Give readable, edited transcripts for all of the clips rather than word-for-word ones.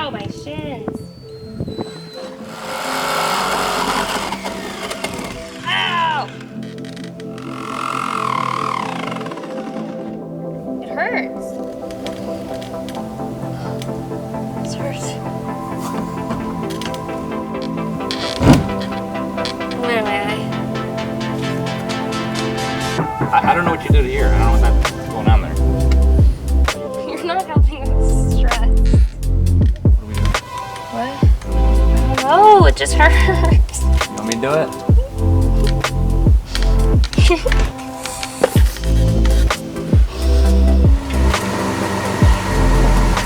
Ow, my shins. Ow! It hurts. This hurts. Where am I? I don't know what you did here. I don't know what's going on there. You're not helping with stress. What are we doing? What? I don't know. It just hurts. You want me to do it?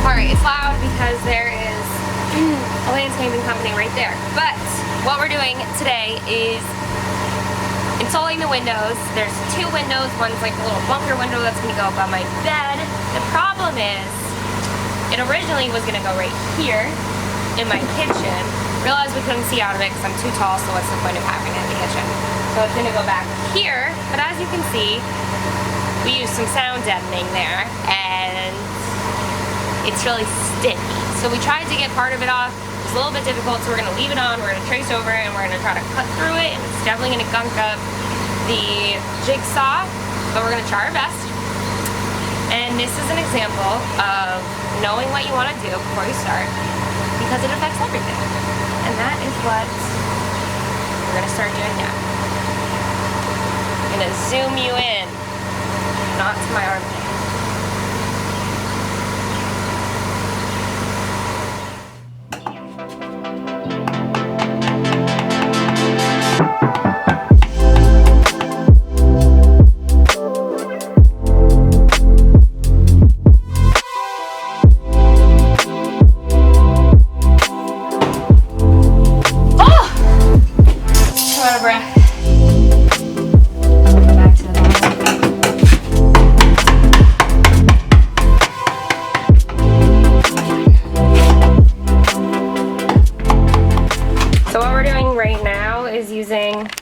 Alright, it's loud because there is a landscaping company right there. But what we're doing today is installing the windows. There's two windows. One's like a little bunker window that's going to go above my bed. The problem is, it originally was going to go right here in my kitchen. Realized we couldn't see out of it because I'm too tall, so what's the point of having it in the kitchen? So it's going to go back here, but as you can see, we used some sound deadening there, and it's really sticky. So we tried to get part of it off. It's a little bit difficult, so we're going to leave it on, we're going to trace over it, and we're going to try to cut through it, and it's definitely going to gunk up the jigsaw, but we're going to try our best. And this is an example of knowing what you want to do before you start, because it affects everything. And that is what we're going to start doing now. I'm going to zoom you in, not to my armpit.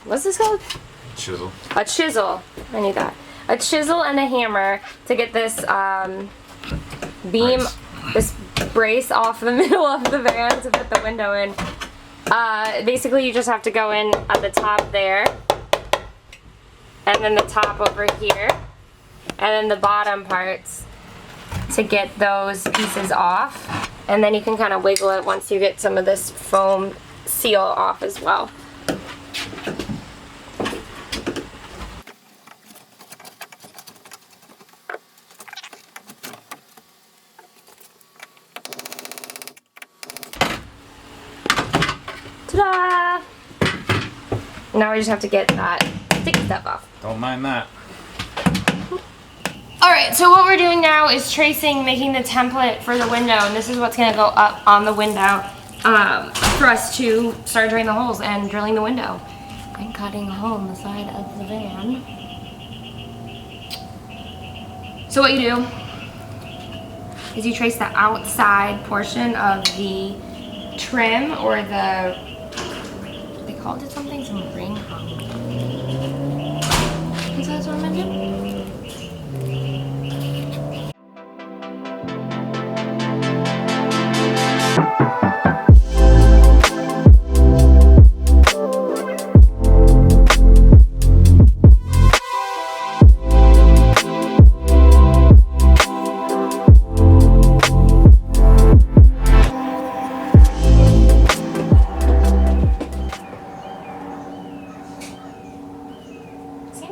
What's this called? Chisel. A chisel. I need that. A chisel and a hammer to get this beam, this brace off the middle of the van to put the window in. Basically, you just have to go in at the top there, and then the top over here, and then the bottom parts to get those pieces off. And then you can kind of wiggle it once you get some of this foam seal off as well. Ta-da! Now we just have to get that sticky stuff off. Don't mind that. Alright, so what we're doing now is tracing, making the template for the window, and this is what's going to go up on the window for us to start drilling the holes and drilling the window. And cutting a hole in the side of the van. So what you do is you trace the outside portion of the trim, or the, they called it something, some ring. Is that what I mentioned?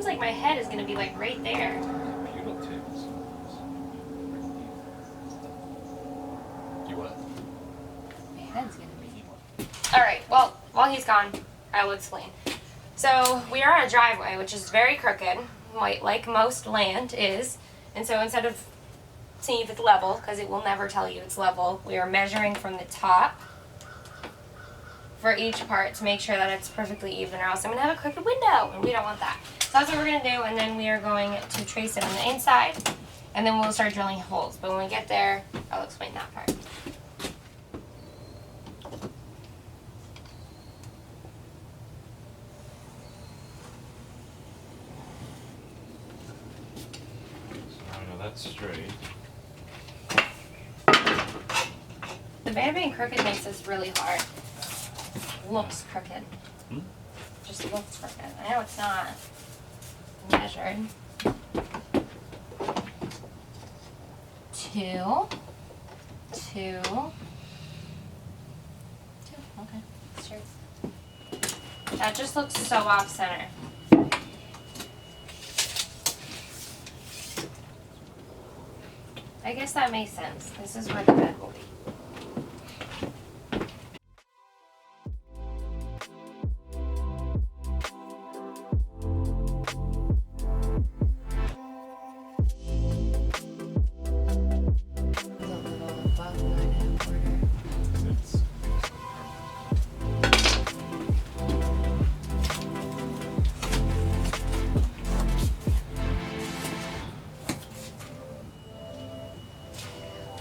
Like my head is going to be like right there. You what? My head's going to be. Alright, well, while he's gone, I will explain. So, we are on a driveway, which is very crooked, like most land is. And so instead of seeing if it's level, because it will never tell you it's level, we are measuring from the top for each part to make sure that it's perfectly even, or else I'm going to have a crooked window, and we don't want that. So that's what we're going to do, and then we are going to trace it on the inside, and then we'll start drilling holes. But when we get there, I'll explain that part. So I know that's straight. The van being crooked makes this really hard. Looks crooked. Just looks crooked. I know it's not measured. 2, 2, 2. Okay, straight. That just looks so off center. I guess that makes sense. This is where the bed will be.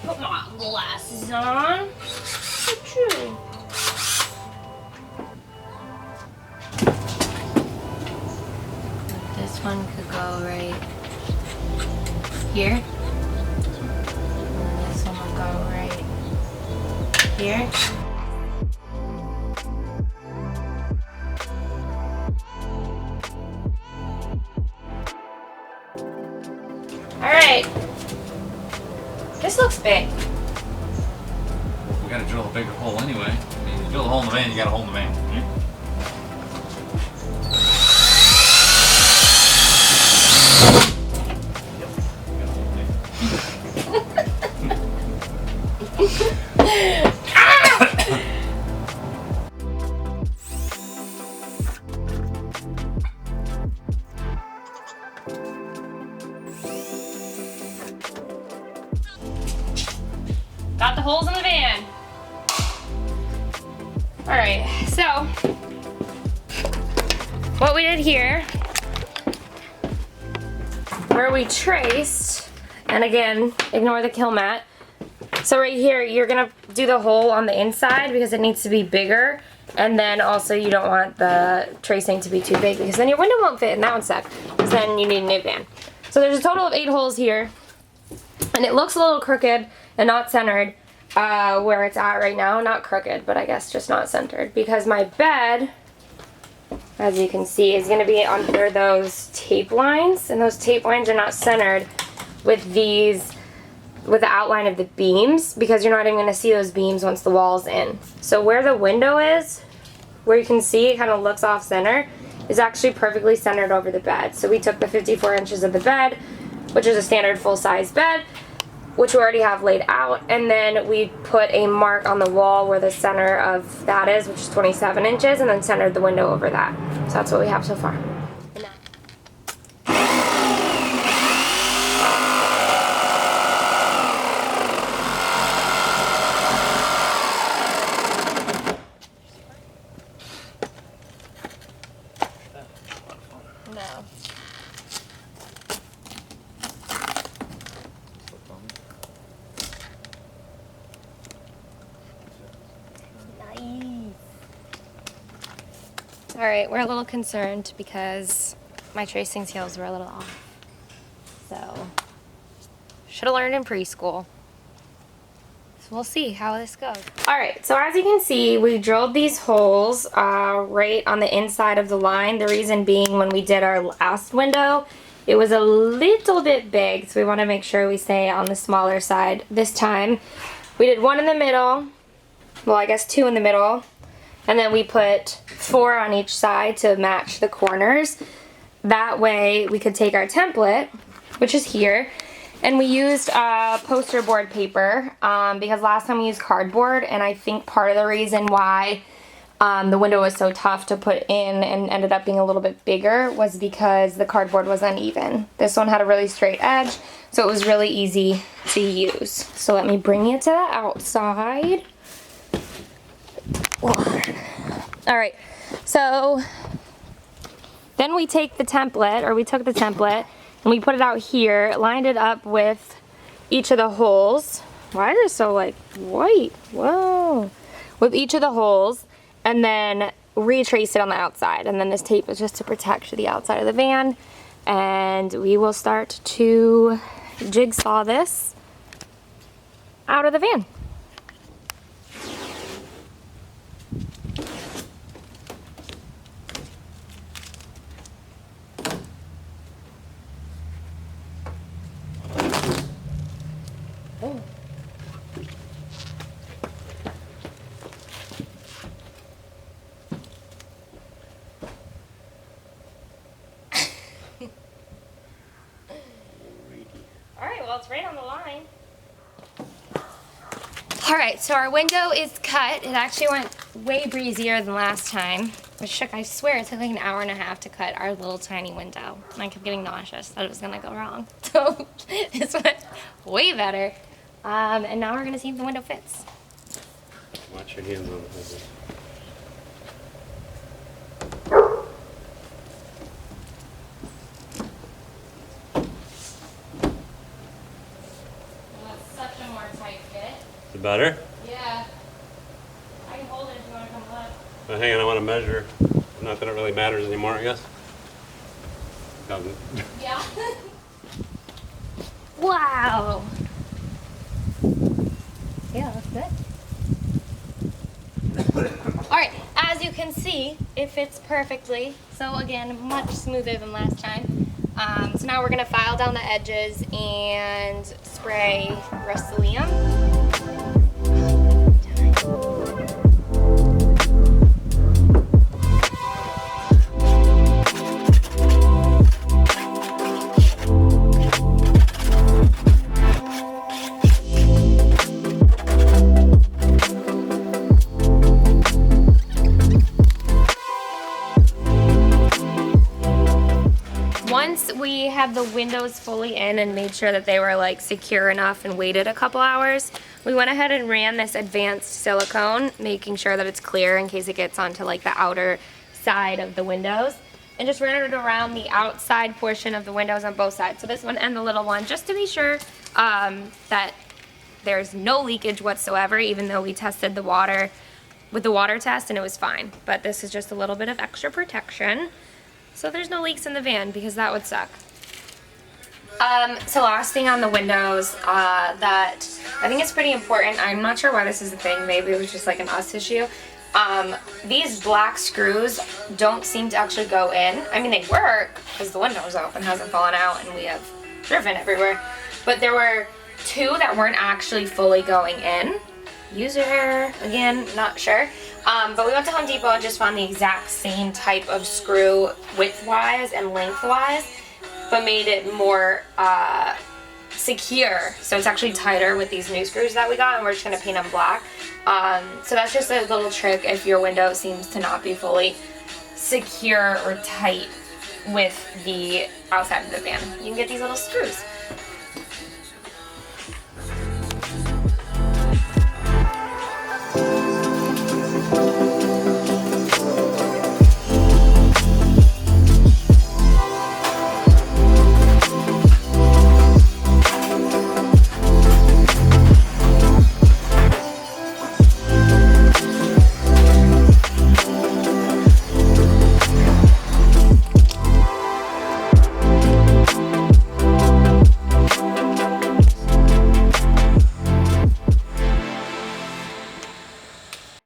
Put my glasses on. True. This one could go right here. And this one will go right here. All right. This looks big. We gotta drill a bigger hole anyway. I mean, you drill a hole in the van, you got a hole in the van. Got the holes in the van. All right, so what we did here, where we traced, and again, ignore the kill mat. So right here, you're gonna do the hole on the inside because it needs to be bigger. And then also you don't want the tracing to be too big because then your window won't fit in that one sec. Because then you need a new van. So there's a total of 8 holes here. And it looks a little crooked and not centered where it's at right now. Not crooked, but I guess just not centered. Because my bed, as you can see, is going to be under those tape lines. And those tape lines are not centered with these, with the outline of the beams. Because you're not even going to see those beams once the wall's in. So where the window is, where you can see it kind of looks off center, is actually perfectly centered over the bed. So we took the 54 inches of the bed, which is a standard full-size bed, which we already have laid out, and then we put a mark on the wall where the center of that is, which is 27 inches, and then centered the window over that. So that's what we have so far. No. Alright, we're a little concerned because my tracing skills were a little off. So, should have learned in preschool. So we'll see how this goes. Alright, so as you can see, we drilled these holes right on the inside of the line. The reason being, when we did our last window, it was a little bit big, so we want to make sure we stay on the smaller side this time. We did 1 in the middle, well I guess 2 in the middle, and then we put 4 on each side to match the corners. That way we could take our template, which is here, and we used poster board paper because last time we used cardboard, and I think part of the reason why the window was so tough to put in and ended up being a little bit bigger was because the cardboard was uneven. This one had a really straight edge, so it was really easy to use. So let me bring you to the outside. Alright, so then we take the template, or we took the template, and we put it out here, lined it up with each of the holes. Why is it so like white? Whoa. With each of the holes, and then retrace it on the outside. And then this tape is just to protect the outside of the van. And we will start to jigsaw this out of the van. Oh. Alright, well, it's right on the line. Alright, so our window is cut. It actually went way breezier than last time. Which I swear it took like an hour and a half to cut our little tiny window. And I kept getting nauseous that it was gonna go wrong. So this went way better. And now we're gonna see if the window fits. Watch your hands on the window. That's such a more tight fit. Is it better? Yeah. I can hold it if you want to come look. Well, hang on, I want to measure. Not that it really matters anymore, I guess. Doesn't. Yeah. Wow. Yeah, that's good. Alright, as you can see, it fits perfectly. So again, much smoother than last time. So now we're going to file down the edges and spray Rust-Oleum. Once we have the windows fully in and made sure that they were like secure enough and waited a couple hours, we went ahead and ran this advanced silicone, making sure that it's clear in case it gets onto like the outer side of the windows, and just ran it around the outside portion of the windows on both sides, so this one and the little one, just to be sure that there's no leakage whatsoever, even though we tested the water with the water test and it was fine. But this is just a little bit of extra protection. So there's no leaks in the van, because that would suck. So last thing on the windows that I think is pretty important, I'm not sure why this is a thing, maybe it was just like an us issue. These black screws don't seem to actually go in. I mean, they work because the window's open, hasn't fallen out, and we have driven everywhere. But there were two that weren't actually fully going in. User error, again, not sure. But we went to Home Depot and just found the exact same type of screw width-wise and lengthwise, but made it more secure. So it's actually tighter with these new screws that we got, and we're just gonna paint them black. So that's just a little trick if your window seems to not be fully secure or tight with the outside of the van. You can get these little screws.